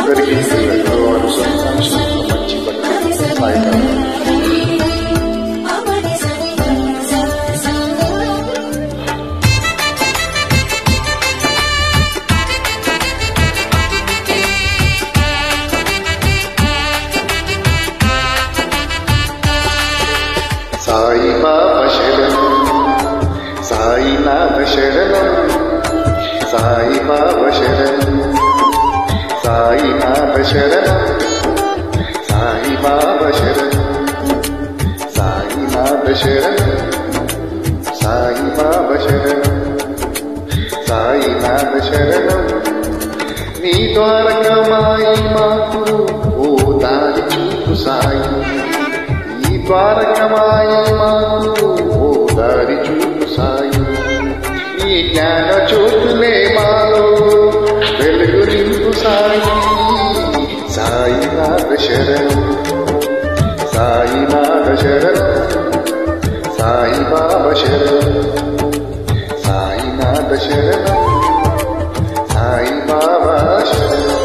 అందరికీ వారు సంతోషంగా మంచి భక్తి సాయిబాబా. సాయిబాబా శరణం, సాయినాథ శరణం, సాయిబాబా శరణం, సాయినాథ శరణం, సాయిబాబా శరణం, సాయినాథ శరణం, సాయిబాబా శరణం, సాయినాథ శరణం. నీ ద్వారకమాయి మాకు ఓ దారి చూపు సాయి, నీ ద్వారకమాయి మాకు ఓ దారి చూపు సాయి. నీ జ్ఞాన జ్యోతులే మాలో వెలుగు నింపు సాయి. సాయినాథ శరణం, సాయినాథ శరణం, సాయిబాబా శరణం, సాయినాథ శరణం, సాయిబాబా శరణం.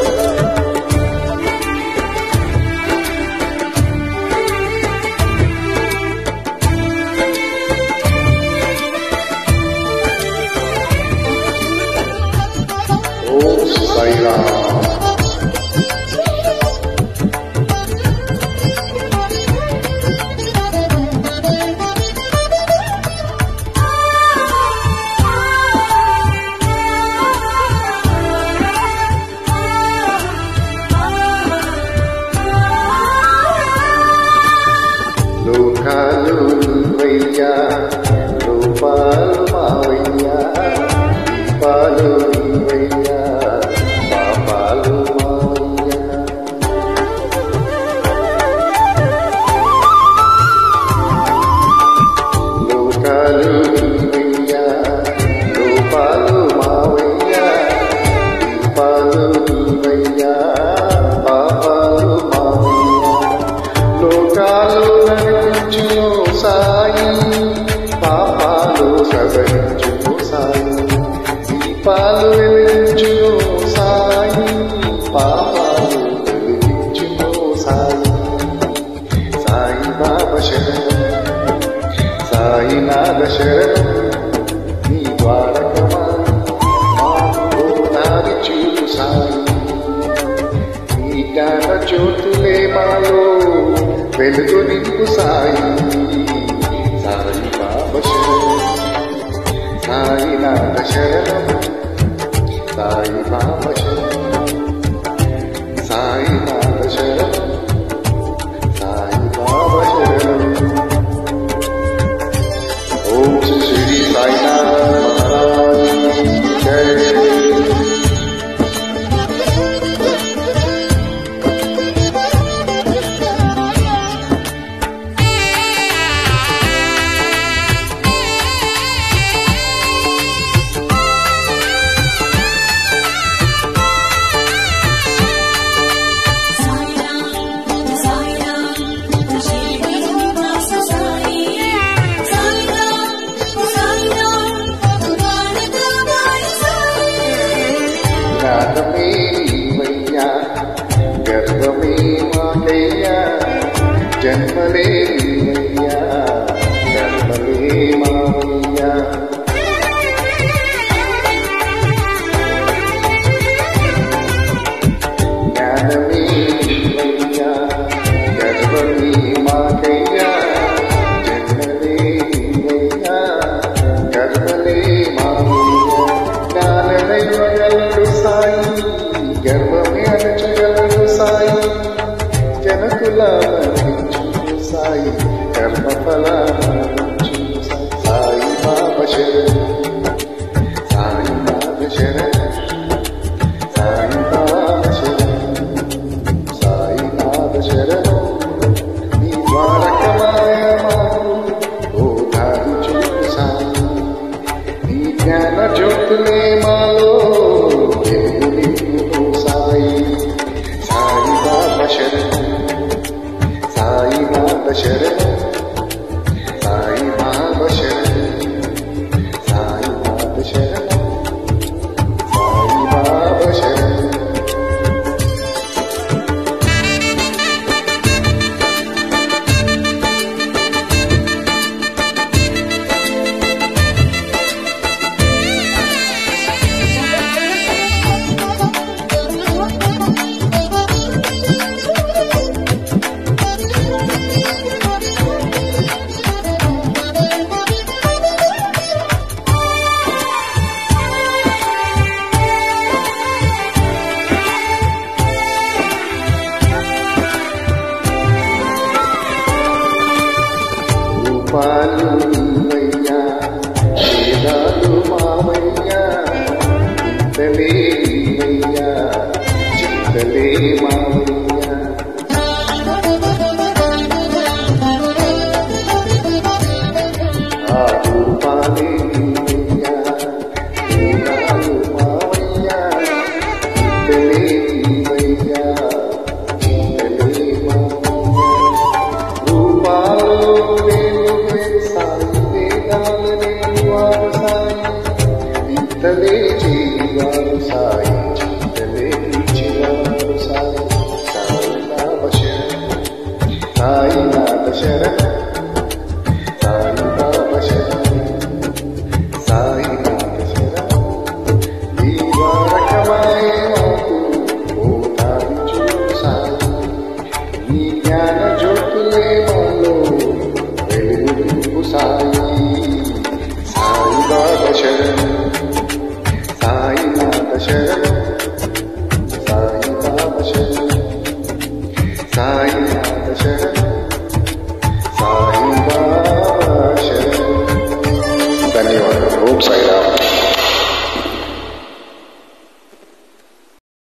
ఓం సాయిరామ్. లోకాలు నీవయ్యా, రూపాలు మావయ్యా, దీపాలు నీవయ్యా, పాపాలు మావయ్యా. లోకాలు నీవయ్యా, రూపాలు మావయ్యా, దీపాలు నీవయ్యా, పాపాలు మావయ్యా. లోకాలు నడిపించును సాయి, పాపాలు సవరించును సాయి. దీపాలు వెలిగించును సాయి, పాపాలు వెలిగించును సాయి. సాయిబాబా శరణం, సాయినాథ శరణం. నీ ద్వారకమాయి మాకు దారి చూపు సాయి. నీ జ్ఞాన జ్యోతులే మాలో వెలుగు నింపు సాయి. సాయిబాబా శరణం, సాయినాథ శరణం, సాయిబాబా శరణం, సాయినాథ శరణం, సాయిబాబా శరణం. ఓం శ్రీ సాయినాథ మహారాజ్ జై. జ్ఞానమే నీవయ్యా, గర్వమే మాకయ్యా, జన్మలే నీవయ్యా, కర్మలే మావయ్యా. జ్ఞానమే నీవయ్యా, గర్వమే మాకయ్యా, జన్మలే నీవయ్యా, కర్మలే మావయ్యా. జ్ఞానమే వగలడు సాయి, గర్వమే అణచగలడు లేవయ్యా చింతలే మావయ్యా